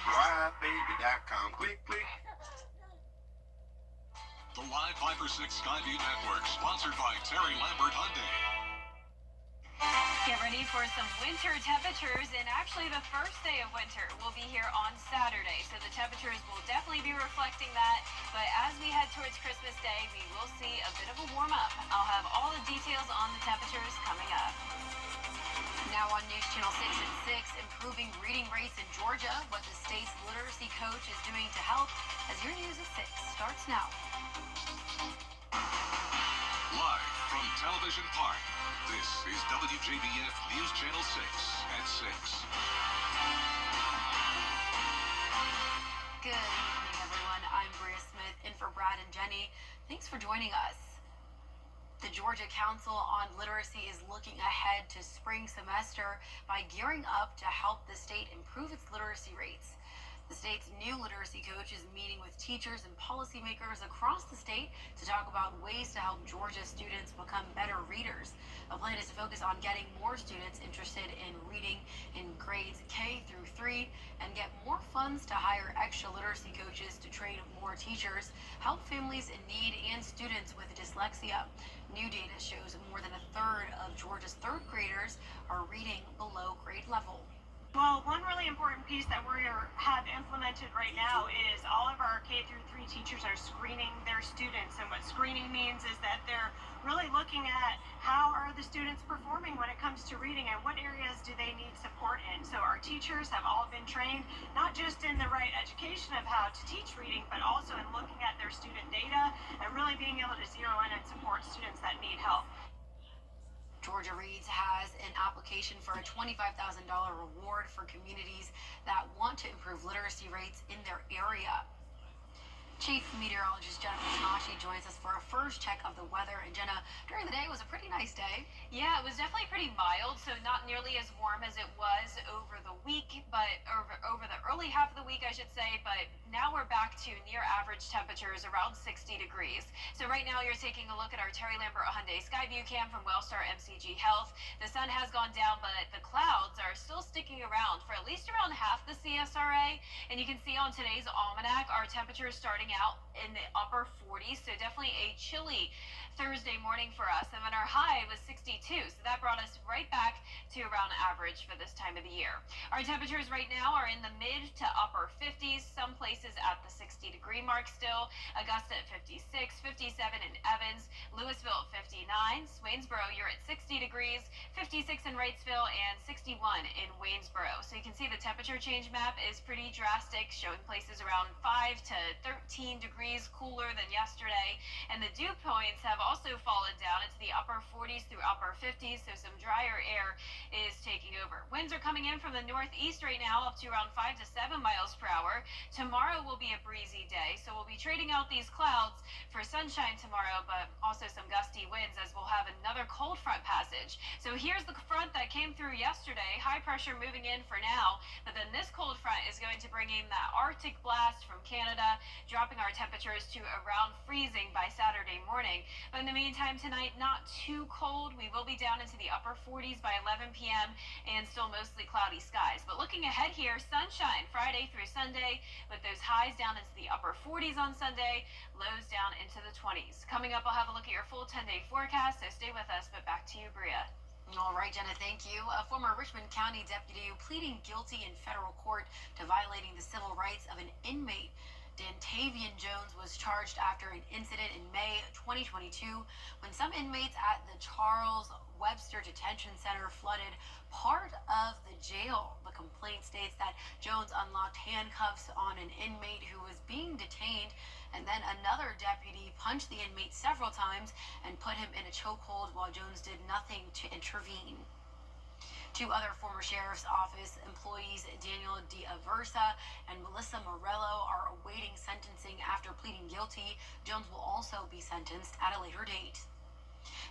WJBF.com. Click, click. The Live 5 or 6 Skyview Network, sponsored by Terry Lambert Hyundai. Get ready for some winter temperatures, and actually the first day of winter will be here on Saturday, so the temperatures will definitely be reflecting that. But as we head towards Christmas Day, we will see a bit of a warm up. I'll have all the details on the temperatures coming up. Now on News Channel 6 at 6, improving reading rates in Georgia, what the state's literacy coach is doing to help, as your News at 6 starts now. Live from Television Park, this is WJBF News Channel 6 at 6. Good evening, everyone. I'm Bria Smith, in for Brad and Jenny. Thanks for joining us. The Georgia Council on Literacy is looking ahead to spring semester by gearing up to help the state improve its literacy rates. The state's new literacy coach is meeting with teachers and policymakers across the state to talk about ways to help Georgia students become better readers. The plan is to focus on getting more students interested in reading in grades K through 3 and get more funds to hire extra literacy coaches to train more teachers, help families in need, and students with dyslexia. New data shows more than a third of Georgia's third graders are reading below grade level. Well, one really important piece that we have implemented right now is all of our K through 3 teachers are screening their students. And what screening means is that they're really looking at how are the students performing when it comes to reading and what areas do they need support in. So our teachers have all been trained not just in the right education of how to teach reading, but also in looking at their student data and really being able to zero in and support students that need help. Georgia Reads has an application for a $25,000 reward for communities that want to improve literacy rates in their area. Chief Meteorologist Jennifer Tanashi joins us for a first check of the weather. And Jenna, during the day, it was a pretty nice day. Yeah, it was definitely pretty mild, so not nearly as warm as it was over the week, but over the early half of the week, I should say. But now we're back to near average temperatures, around 60 degrees. So right now you're taking a look at our Terry Lambert Hyundai Skyview Cam from Wellstar MCG Health. The sun has gone down, but the clouds are still sticking around for at least around half the CSRA. And you can see on today's almanac, our temperatures starting out in the upper 40s, so definitely a chilly Thursday morning for us. And then our high was 62, so that brought us right back to around average for this time of the year. Our temperatures right now are in the mid to upper 50s, some places at the 60 degree mark still. Augusta at 56, 57 in Evans, Louisville at 59, Swainsboro, you're at 60 degrees, 56 in Wrightsville, and 61 in Waynesboro. So you can see the temperature change map is pretty drastic, showing places around 5 to 13 degrees cooler than yesterday. And the dew points have also fallen down into the upper 40s through upper 50s, so some drier air is taking over. Winds are coming in from the northeast right now up to around 5 to 7 miles per hour. Tomorrow will be a breezy day, so we'll be trading out these clouds for sunshine tomorrow, but also some gusty winds as we'll have another cold front passage. So here's the front that came through yesterday, high pressure moving in for now, but then this cold front is going to bring in that Arctic blast from Canada, dropping our temperatures to around freezing by Saturday morning. But in the meantime, tonight, not too cold. We will be down into the upper 40s by 11 p.m. and still mostly cloudy skies. But looking ahead here, sunshine Friday through Sunday with those highs down into the upper 40s on Sunday, lows down into the 20s. Coming up, I'll have a look at your full 10-day forecast, so stay with us. But back to you, Bria. All right, Jenna, thank you. A former Richmond County deputy pleading guilty in federal court to violating the civil rights of an inmate. Dantavian Jones was charged after an incident in May 2022 when some inmates at the Charles Webster Detention Center flooded part of the jail. The complaint states that Jones unlocked handcuffs on an inmate who was being detained, and then another deputy punched the inmate several times and put him in a chokehold while Jones did nothing to intervene. Two other former sheriff's office employees, Daniel D'Aversa and Melissa Morello, are awaiting sentencing after pleading guilty. Jones will also be sentenced at a later date.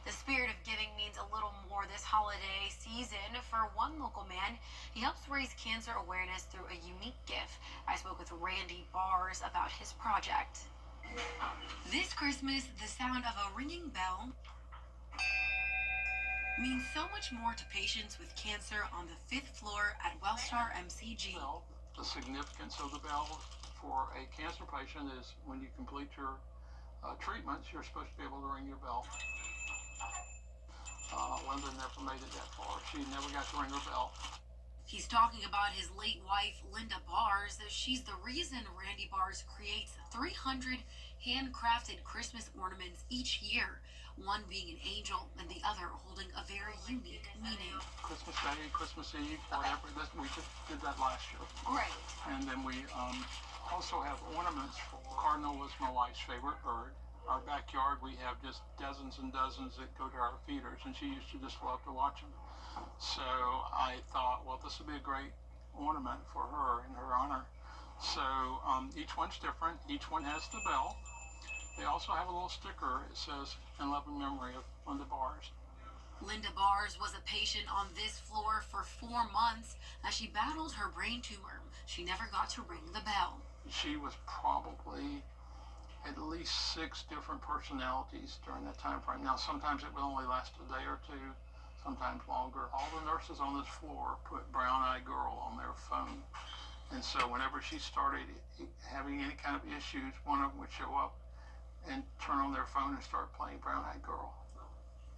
The spirit of giving means a little more this holiday season for one local man. He helps raise cancer awareness through a unique gift. I spoke with Randy Bars about his project. This Christmas, the sound of a ringing bell means so much more to patients with cancer on the 5th floor at Wellstar MCG. The significance of the bell for a cancer patient is when you complete your treatments, you're supposed to be able to ring your bell. Linda never made it that far. She never got to ring her bell. He's talking about his late wife, Linda Bars. She's the reason Randy Bars creates 300 handcrafted Christmas ornaments each year, one being an angel and the other holding a very unique meaning. Christmas Day, Christmas Eve, whatever. We just did that last year. Great. And then we also have ornaments. Cardinal was my wife's favorite bird. Our backyard, we have just dozens and dozens that go to our feeders, and she used to just love to watch them. So I thought, well, this would be a great ornament for her in her honor. So each one's different. Each one has the bell. They also have a little sticker. It says, "In loving memory of Linda Bars." Linda Bars was a patient on this floor for 4 months as she battled her brain tumor. She never got to ring the bell. She was probably at least 6 different personalities during that time frame. Now, sometimes it would only last a day or two, sometimes longer. All the nurses on this floor put Brown Eyed Girl on their phone. And so whenever she started having any kind of issues, one of them would show up and turn on their phone and start playing Brown Eyed Girl.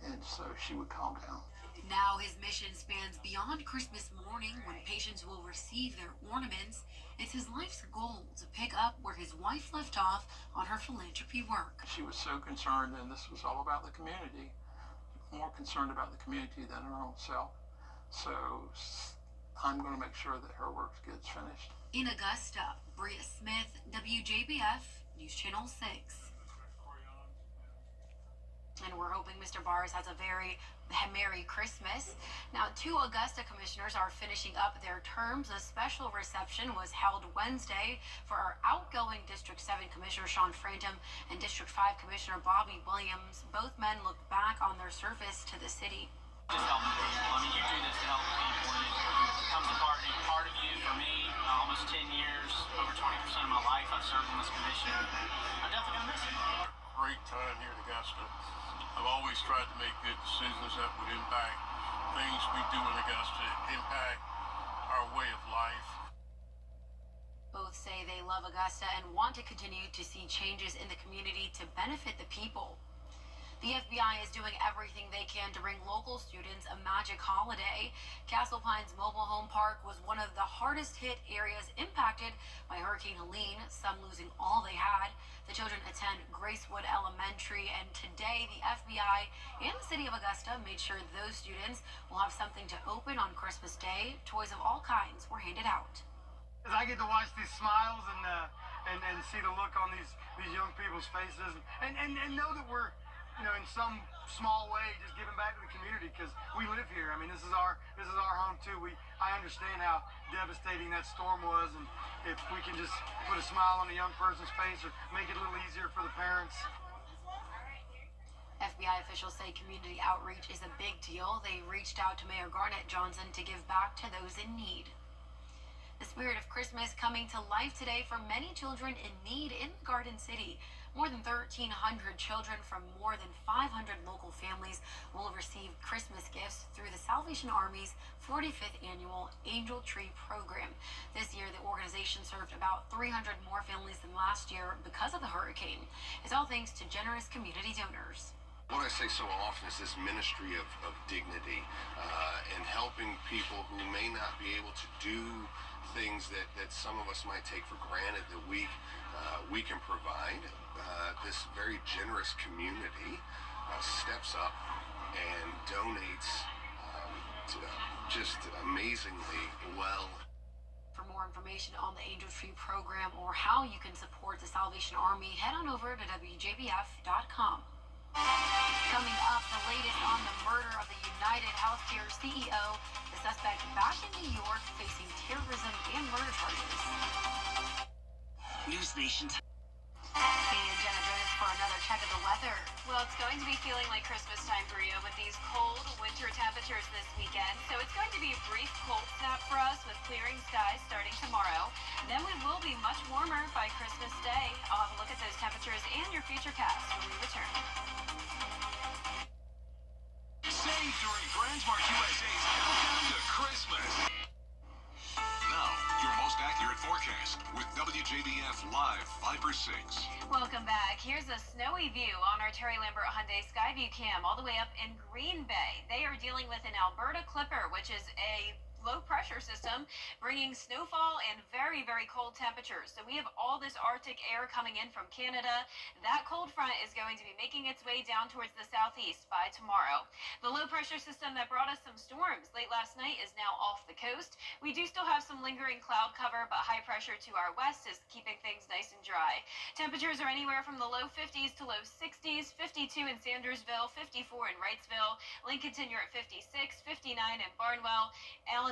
And so she would calm down. Now his mission spans beyond Christmas morning when patients will receive their ornaments. It's his life's goal to pick up where his wife left off on her philanthropy work. She was so concerned, and this was all about the community, more concerned about the community than her own self. So I'm going to make sure that her work gets finished. In Augusta, Bria Smith, WJBF, News Channel 6. And we're hoping Mr. Bars has a very Merry Christmas. Now, 2 Augusta commissioners are finishing up their terms. A special reception was held Wednesday for our outgoing District 7 Commissioner Sean Frantum and District 5 Commissioner Bobby Williams. Both men look back on their service to the city. Just helping people. I mean, you do this to help people, and it becomes a part of you. For me, almost 10 years, over 20% of my life I've served on this commission. I'm definitely going to miss it. Great time here in Augusta. I've always tried to make good decisions that would impact things we do in Augusta, impact our way of life. Both say they love Augusta and want to continue to see changes in the community to benefit the people. The FBI is doing everything they can to bring local students a magic holiday. Castle Pines Mobile Home Park was one of the hardest hit areas impacted by Hurricane Helene, some losing all they had. The children attend Gracewood Elementary, and today the FBI and the city of Augusta made sure those students will have something to open on Christmas Day. Toys of all kinds were handed out. I get to watch these smiles and see the look on these young people's faces, and know that we're, you know, in some small way just giving back to the community, because we live here. I mean, this is our home too. I understand how devastating that storm was, and if we can just put a smile on a young person's face or make it a little easier for the parents. FBI officials say community outreach is a big deal. They reached out to Mayor Garnett Johnson to give back to those in need. The spirit of Christmas coming to life today for many children in need in the Garden City. More than 1,300 children from more than 500 local families will receive Christmas gifts through the Salvation Army's 45th annual Angel Tree program. This year, the organization served about 300 more families than last year because of the hurricane. It's all thanks to generous community donors. What I say so often is this ministry of dignity and helping people who may not be able to do things that some of us might take for granted that we can provide. This very generous community steps up and donates just amazingly well. For more information on the Angel Tree program or how you can support the Salvation Army, head on over to WJBF.com. Coming up, the latest on the murder of the United Healthcare CEO, the suspect back in New York facing terrorism and murder charges. News Nation. And Jenna joins us for another check of the weather. Well, it's going to be feeling like Christmas time, Bria, with these cold winter temperatures this weekend. So it's going to be a brief cold snap for us with clearing skies starting tomorrow. Then we will be much warmer by Christmas Day. I'll have a look at those temperatures and your futurecast when we return. Save during Transmart USA's Countdown to Christmas. Now, your most most accurate forecast with WJBF Live 5 or 6. Welcome back. Here's a snowy view on our Terry Lambert Hyundai Skyview cam all the way up in Green Bay. They are dealing with an Alberta Clipper, which is a low pressure system bringing snowfall and very, very cold temperatures. So we have all this Arctic air coming in from Canada. That cold front is going to be making its way down towards the southeast by tomorrow. The low pressure system that brought us some storms late last night is now off the coast. We do still have some lingering cloud cover, but high pressure to our west is keeping things nice and dry. Temperatures are anywhere from the low 50s to low 60s, 52 in Sandersville, 54 in Wrightsville, Lincolnton you're at 56, 59 in Barnwell, Allendale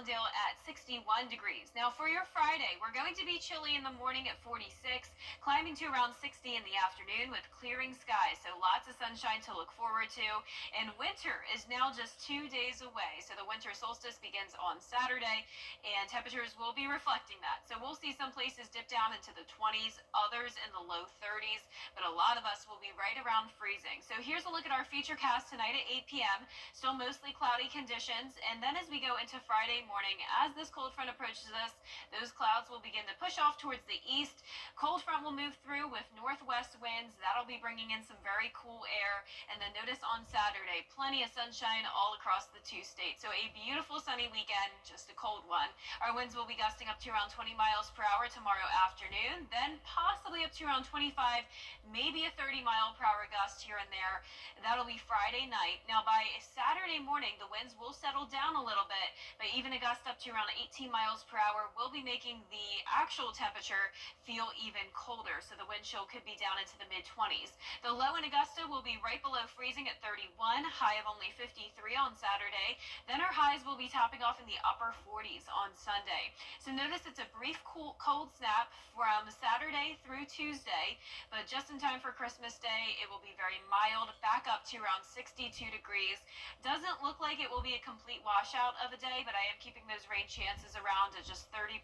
at 61 degrees. Now for your Friday, we're going to be chilly in the morning at 46, climbing to around 60 in the afternoon with clearing skies. So lots of sunshine to look forward to. And winter is now just 2 days away. So the winter solstice begins on Saturday and temperatures will be reflecting that. So we'll see some places dip down into the 20s, others in the low 30s, but a lot of us will be right around freezing. So here's a look at our feature cast tonight at 8 p.m. Still mostly cloudy conditions. And then as we go into Friday morning, as this cold front approaches us, those clouds will begin to push off towards the east. Cold front will move through with northwest winds. That'll be bringing in some very cool air. And then notice on Saturday, plenty of sunshine all across the two states. So a beautiful sunny weekend, just a cold one. Our winds will be gusting up to around 20 miles per hour tomorrow afternoon, then possibly up to around 25, maybe a 30-mile-per-hour gust here and there. That'll be Friday night. Now by Saturday morning, the winds will settle down a little bit, but even a gust up to around 18 miles per hour will be making the actual temperature feel even colder. So the wind chill could be down into the mid-20s. The low in Augusta will be right below freezing at 31, high of only 53 on Saturday. Then our highs will be topping off in the upper 40s on Sunday. So notice it's a brief cold snap from Saturday through Tuesday, but just in time for Christmas Day, it will be very mild, back up to around 62 degrees. Doesn't look like it will be a complete washout of a day, but I am keeping those rain chances around at just 30%.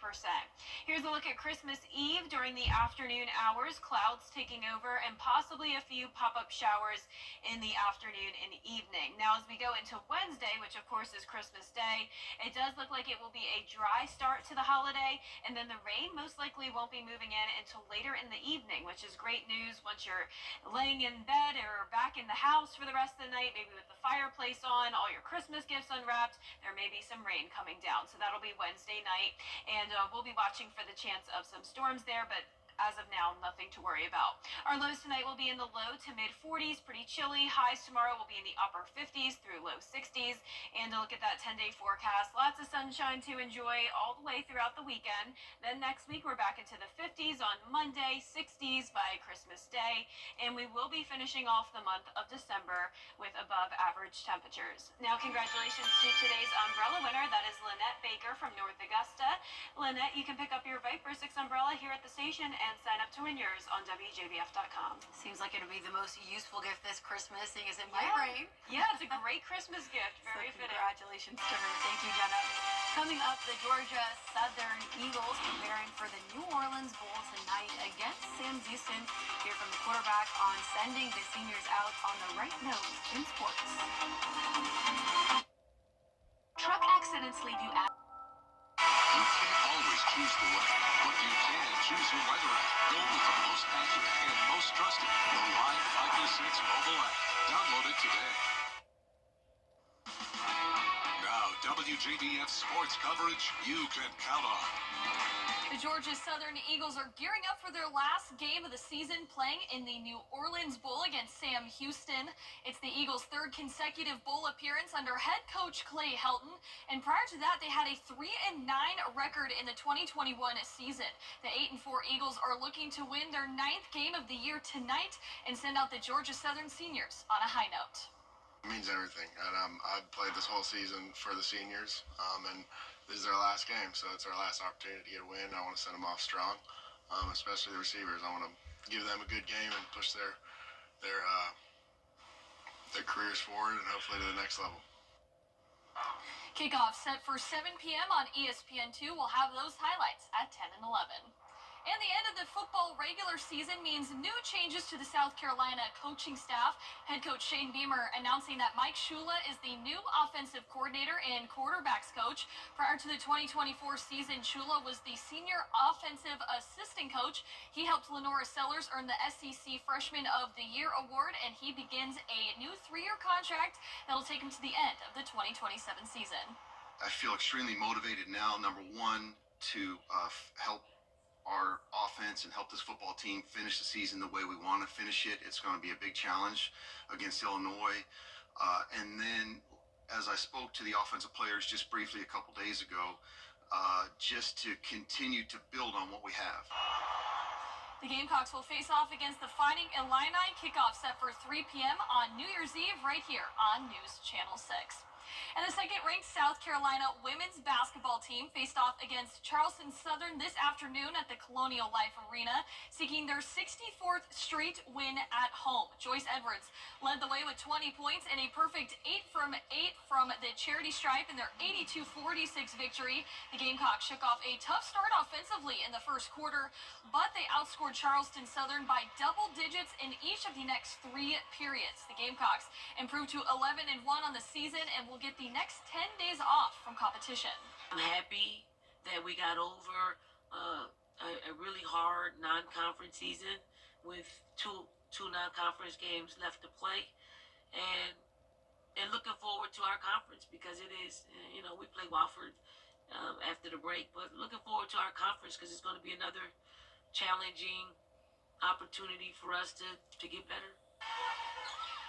Here's a look at Christmas Eve during the afternoon hours. Clouds taking over and possibly a few pop-up showers in the afternoon and evening. Now, as we go into Wednesday, which of course is Christmas Day, it does look like it will be a dry start to the holiday, and then the rain most likely won't be moving in until later in the evening, which is great news once you're laying in bed or back in the house for the rest of the night, maybe with the fireplace on, all your Christmas gifts unwrapped. There may be some rain coming down, so that'll be Wednesday night, and we'll be watching for the chance of some storms there, but as of now, nothing to worry about. Our lows tonight will be in the low to mid 40s, pretty chilly. Highs tomorrow will be in the upper 50s through low 60s. And to look at that 10-day forecast, lots of sunshine to enjoy all the way throughout the weekend. Then next week, we're back into the 50s on Monday, 60s by Christmas Day. And we will be finishing off the month of December with above average temperatures. Now, congratulations to today's umbrella winner. That is Lynette Baker from North Augusta. Lynette, you can pick up your Viper 6 umbrella here at the station and sign up to win yours on WJBF.com. Seems like it'll be the most useful gift this Christmas, seeing as it might rain. Yeah, it's a great Christmas gift. Very So fitting. congratulations to her. Thank you, Jenna. Coming up, the Georgia Southern Eagles preparing for the New Orleans Bowl tonight against Sam Houston. Hear from the quarterback on sending the seniors out on the right note in sports. Truck accidents leave you out. You can't always choose the weather, but you can choose your weather app. Go with the most accurate and most trusted, the Live 536 mobile app. Download it today. Now, WJBF sports coverage you can count on. The Georgia Southern Eagles are gearing up for their last game of the season, playing in the New Orleans Bowl against Sam Houston. It's the Eagles' third consecutive bowl appearance under head coach Clay Helton, and prior to that, they had a 3-9 record in the 2021 season. The 8-4 Eagles are looking to win their 9th game of the year tonight and send out the Georgia Southern seniors on a high note. It means everything, and I've played this whole season for the seniors, and this is our last game, so it's our last opportunity to get a win. I want to send them off strong, especially the receivers. I want to give them a good game and push their careers forward and hopefully to the next level. Kickoff set for 7 p.m. on ESPN2. We'll have those highlights at 10 and 11. And the end of the football regular regular season means new changes to the South Carolina coaching staff. Head coach Shane Beamer announcing that Mike Shula is the new offensive coordinator and quarterbacks coach. Prior to the 2024 season, Shula was the senior offensive assistant coach. He helped Lenora Sellers earn the SEC Freshman of the Year award, and he begins a new 3-year contract that'll take him to the end of the 2027 season. I feel extremely motivated now, number one, to help our offense and help this football team finish the season the way we want to finish it. It's going to be a big challenge against Illinois. And then, as I spoke to the offensive players just briefly a couple days ago, just to continue to build on what we have. The Gamecocks will face off against the Fighting Illini. Kickoff set for 3 p.m. on New Year's Eve right here on News Channel 6. And the second-ranked South Carolina women's basketball team faced off against Charleston Southern this afternoon at the Colonial Life Arena, seeking their 64th straight win at home. Joyce Edwards led the way with 20 points and a perfect 8 from 8 from the charity stripe in their 82-46 victory. The Gamecocks shook off a tough start offensively in the first quarter, but they outscored Charleston Southern by double digits in each of the next 3 periods. The Gamecocks improved to 11-1 on the season and will get the next 10 days off from competition. I'm happy that we got over a really hard non-conference season with two non-conference games left to play, and looking forward to our conference because it is, we play Wofford after the break, but looking forward to our conference because it's going to be another challenging opportunity for us to get better.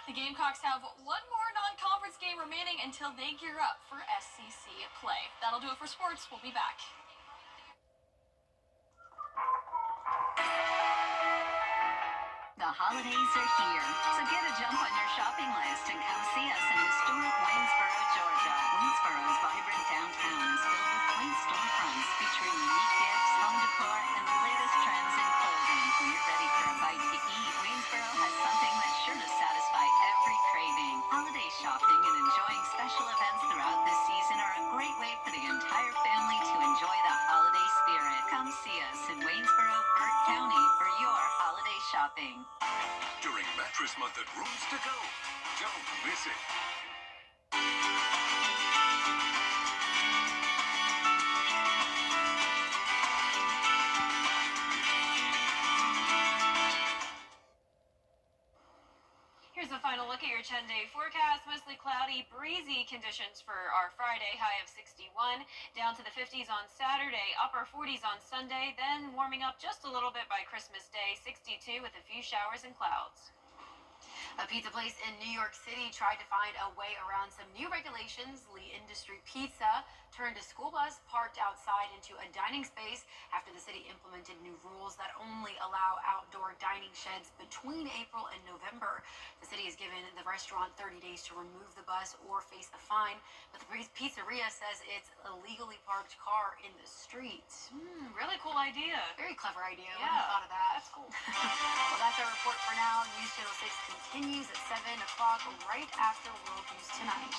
The Gamecocks have one more non-conference game remaining until they gear up for SEC play. That'll do it for sports. We'll be back. The holidays are here, so get a jump on your shopping list and come see us in historic Waynesboro, Georgia. Waynesboro's vibrant downtown is filled with quaint storefronts featuring unique gifts, home decor, and the latest trends in clothing. When you're ready for a bite to eat, Waynesboro has something that's sure to satisfy every craving. Holiday shopping and enjoying special events throughout this season are a great way for the entire family to enjoy the holiday spirit. Come see us in Waynesboro, Burke County for your holiday shopping. During Mattress Month at Rooms to Go. Don't miss it. Here's a final look at your 10-day forecast. Mostly cloudy, breezy conditions for our Friday, high of 61. Down to the 50s on Saturday, upper 40s on Sunday, then warming up just a little bit by Christmas Day, 62 with a few showers and clouds. A pizza place in New York City tried to find a way around some new regulations. Lee Industry Pizza turned a school bus parked outside into a dining space after the city implemented new rules that only allow outdoor dining sheds between April and November. The city has given the restaurant 30 days to remove the bus or face a fine, but the pizzeria says it's a legally parked car in the street. Really cool idea. Very clever idea. Yeah, Wouldn't have thought of that. That's cool. Well, that's our report for now. News Channel 6 continues at 7 o'clock right after World News Tonight.